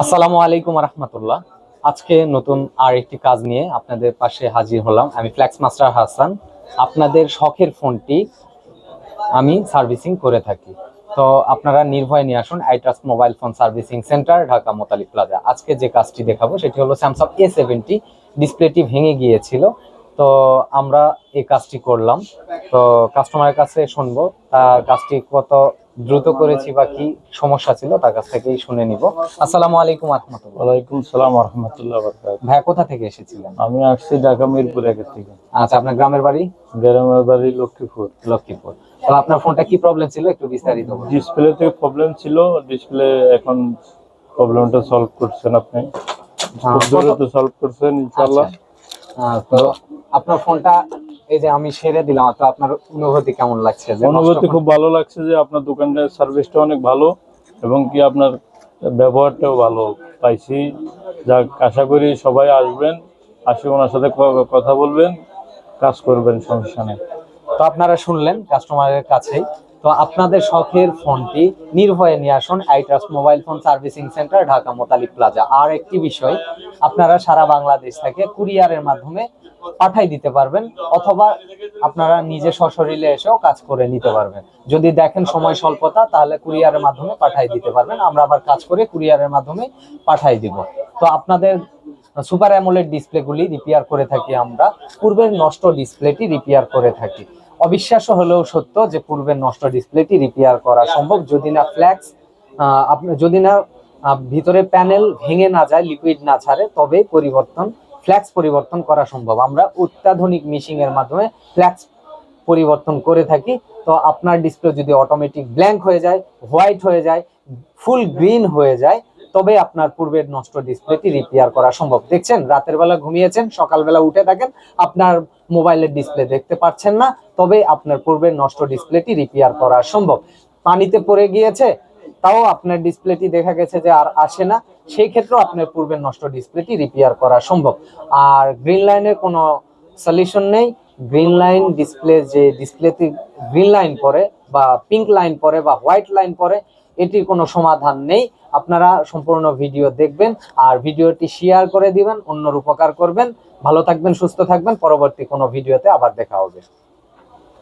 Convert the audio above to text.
আসসালামু আলাইকুম রহমতুল্লাহ। আজকে নতুন আর একটি কাজ নিয়ে আপনাদের পাশে হাজির হলাম। আমি ফ্ল্যাক্স মাস্টার হাসান। আপনাদের শখের ফোনটি আমি সার্ভিসিং করে থাকি, তো আপনারা নির্ভয়ে নিয়ে আসুন iTrust mobile phone servicing centre, Dhaka Motalib plaza. আজকে যে কাজটি দেখাবো সেটি হলো স্যামসাং A70 ডিসপ্লেটি ভেঙে গিয়েছিল, তো আমরা এই কাজটি করলাম। তো কাস্টমারের কাছে শুনবো তার কাজটি কত দ্রুত করেছি বা কি সমস্যা ছিল তার কাছ থেকেই শুনে নিব। আসসালামু আলাইকুম রহমতুল্লাহ। ওয়ালাইকুম সালাম রহমতুল্লাহ বরকাত। ভাইয়া কোথা থেকে এসেছিলেন? আমি আসছি ঢাকা মিরপুর একের থেকে। আচ্ছা, আপনার গ্রামের বাড়ি? গ্রামের বাড়ি লক্ষ্মীপুর। লক্ষ্মীপুর। তো আপনার ফোনটা কি প্রবলেম ছিল একটু বিস্তারিত বলুন। ডিসপ্লে থেকে প্রবলেম ছিল, ডিসপ্লে এখন প্রবলেমটা সলভ করছেন আপনি, খুব দ্রুত সলভ করছেন ইনশাআল্লাহ। তো আপনার ফোনটা এই যে আমি সেরে দিলাম, তো আপনার অনুভূতি কেমন লাগছে? অনুভূতি খুব ভালো লাগছে যে আপনার দোকানের সার্ভিসটা অনেক ভালো এবং কি আপনার ব্যবহারটাও ভালো পাইছি। যা আশা করি সবাই আসবেন, আসে ওনার সাথে কথা বলবেন, কাজ করবেন, সমস্যা নেই। তো আপনারা শুনলেন কাস্টমারের কাছেই। তো আপনাদের শখের ফোনটি নির্ভয়ে নিয়ে আসুন iTrust mobile phone servicing centre, Dhaka Motalib plaza. আর একটি বিষয়, আপনারা সারা বাংলাদেশ থেকে কুরিয়ারের মাধ্যমে পাঠাই দিতে পারবেন, অথবা আপনারা নিজে সশরীরে এসেও কাজ করে নিতে পারবেন। যদি দেখেন সময় স্বল্পতা, তাহলে কুরিয়ারের মাধ্যমে পাঠাই দিতে পারবেন, আমরা আবার কাজ করে কুরিয়ারের মাধ্যমে পাঠাই দিব। তো আপনাদের সুপার অ্যামোলেড ডিসপ্লেগুলি রিপেয়ার করে থাকি আমরা, পূর্বের নষ্ট ডিসপ্লেটি রিপেয়ার করে থাকি। অবিশ্বাস্য হলেও সত্য যে পূর্বের নষ্ট ডিসপ্লেটি রিপেয়ার করা সম্ভব, যদি না ফ্ল্যাক্স যদি না ভিতরে প্যানেল ভেঙে না যায়, লিকুইড না ছাড়ে, তবে ফ্ল্যাক্স পরিবর্তন করা সম্ভব। আমরা অত্যাধুনিক মেশিং এর মাধ্যমে ফ্ল্যাক্স পরিবর্তন করে থাকি। তো আপনার ডিসপ্লে যদি অটোমেটিক ব্ল্যাঙ্ক হয়ে যায়, হোয়াইট হয়ে যায়, ফুল গ্রিন হয়ে যায়, তবে আপনার পূর্বের নষ্ট ডিসপ্লেটি রিপেয়ার করা সম্ভব। দেখছেন, রাতের বেলা ঘুমিয়েছেন, সকালবেলা উঠে থাকেন, আপনার মোবাইলের ডিসপ্লে দেখতে পাচ্ছেন না, তবে আপনার পূর্বের নষ্ট ডিসপ্লেটি রিপেয়ার করা সম্ভব। পানিতে পড়ে গিয়েছে, তাও আপনার ডিসপ্লেটি দেখা গেছে যে আর আসে না, সেই ক্ষেত্রেও আপনার পূর্বের নষ্ট ডিসপ্লেটি রিপেয়ার করা সম্ভব। আর গ্রিন লাইনের কোনো সলিউশন নেই। গ্রিন লাইন ডিসপ্লে, যে ডিসপ্লেতে গ্রিন লাইন পড়ে বা পিঙ্ক লাইন পড়ে বা হোয়াইট লাইন পড়ে, এটির কোনো সমাধান নেই। আপনারা সম্পূর্ণ ভিডিও দেখবেন আর ভিডিওটি শেয়ার করে দিবেন, অন্যর উপকার করবেন। ভালো থাকবেন, সুস্থ থাকবেন। পরবর্তী কোনো ভিডিওতে আবার দেখা হবে।